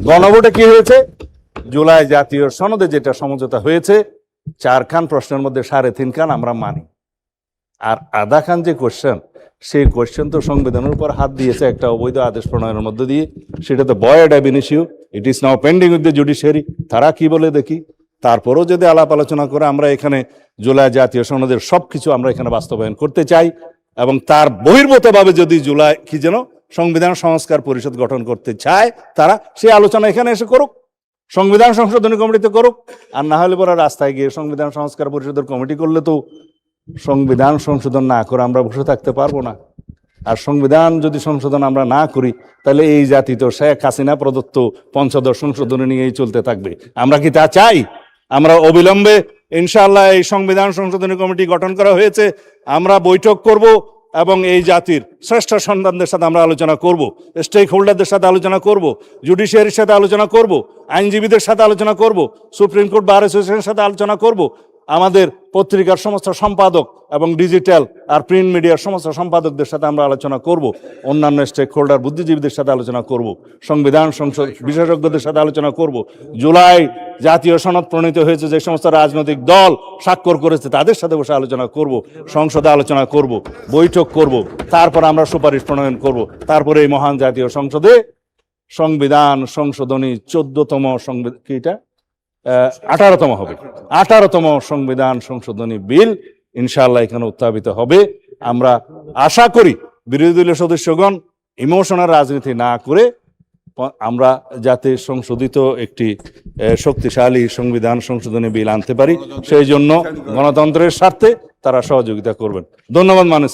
গণভোটে কি হয়েছে? জুলাই জাতীয় সনদে যেটা সমঝোতা হয়েছে 4 খান প্রশ্নের মধ্যে 3.5 খান আমরা মানি, আর আধা খান যে কোশ্চেন, সেই কোশ্চেন তো সংবিধানের উপর হাত দিয়েছে একটা অবৈধ আদেশ প্রণয়নের মধ্যে দিয়ে। সেটা তো void ab initio, it is now pending with the judiciary. তারা কি বলে দেখি। তারপরেও যদি আলাপ আলোচনা করে আমরা এখানে জুলাই জাতীয় সনদের সবকিছু আমরা এখানে বাস্তবায়ন করতে চাই, এবং তার বহির্ভূতভাবে যদি জুলাই কি যেন সংবিধান সংস্কার পরিষদ গঠন করতে চায়, তারা সেই আলোচনা এখানে এসে করুক, সংবিধান সংশোধনী কমিটিতে করুক। আর না হলে পরে রাস্তায় গিয়ে সংবিধান সংস্কার পরিষদের কমিটি করলে তো সংবিধান সংশোধন না করে আমরা বসে থাকতে পারবো না। আর সংবিধান যদি সংশোধন আমরা না করি, তাহলে এই জাতি তো শেখ হাসিনা প্রদত্ত পঞ্চদশ সংশোধনী নিয়েই চলতে থাকবে। আমরা কি তা চাই? আমরা অবিলম্বে ইনশাআল্লাহ এই সংবিধান সংশোধনী কমিটি গঠন করা হয়েছে, আমরা বৈঠক করব এবং এই জাতির শ্রেষ্ঠ সন্তানদের সাথে আমরা আলোচনা করব, স্টেক হোল্ডারদের সাথে আলোচনা করব, জুডিশিয়ারির সাথে আলোচনা করব, আইনজীবীদের সাথে আলোচনা করব, সুপ্রিম কোর্ট বার অ্যাসোসিয়েশনের সাথে আলোচনা করব, আমাদের পত্রিকার সমস্ত সম্পাদক এবং ডিজিটাল আর প্রিন্ট মিডিয়ার সমস্ত সম্পাদকদের সাথে আমরা আলোচনা করব, অন্যান্য স্টেক হোল্ডার বুদ্ধিজীবীদের সাথে আলোচনা করব, সংবিধান সংসদ বিশেষজ্ঞদের সাথে আলোচনা করব, জুলাই জাতীয় সনদ প্রণীত হয়েছে যে সমস্ত রাজনৈতিক দল স্বাক্ষর করেছে তাদের সাথে বসে আলোচনা করব, সংসদে আলোচনা করব, বৈঠক করব, তারপর আমরা সুপারিশ প্রণয়ন করব, তারপরে এই মহান জাতীয় সংসদে সংবিধান সংশোধনী 14তম সংবিধান কি এটা 18তম হবে, 18তম সংবিধান সংশোধনী বিল ইনশাআল্লাহ এখানে উত্থাপিত হবে। আমরা আশা করি বিরোধী দলীয় সদস্যগণ ইমোশনাল রাজনীতি না করে আমরা যাতে সংশোধিত একটি শক্তিশালী সংবিধান সংশোধনী বিল আনতে পারি, সেই জন্য গণতন্ত্রের স্বার্থে তারা সহযোগিতা করবেন। ধন্যবাদ মানুষ।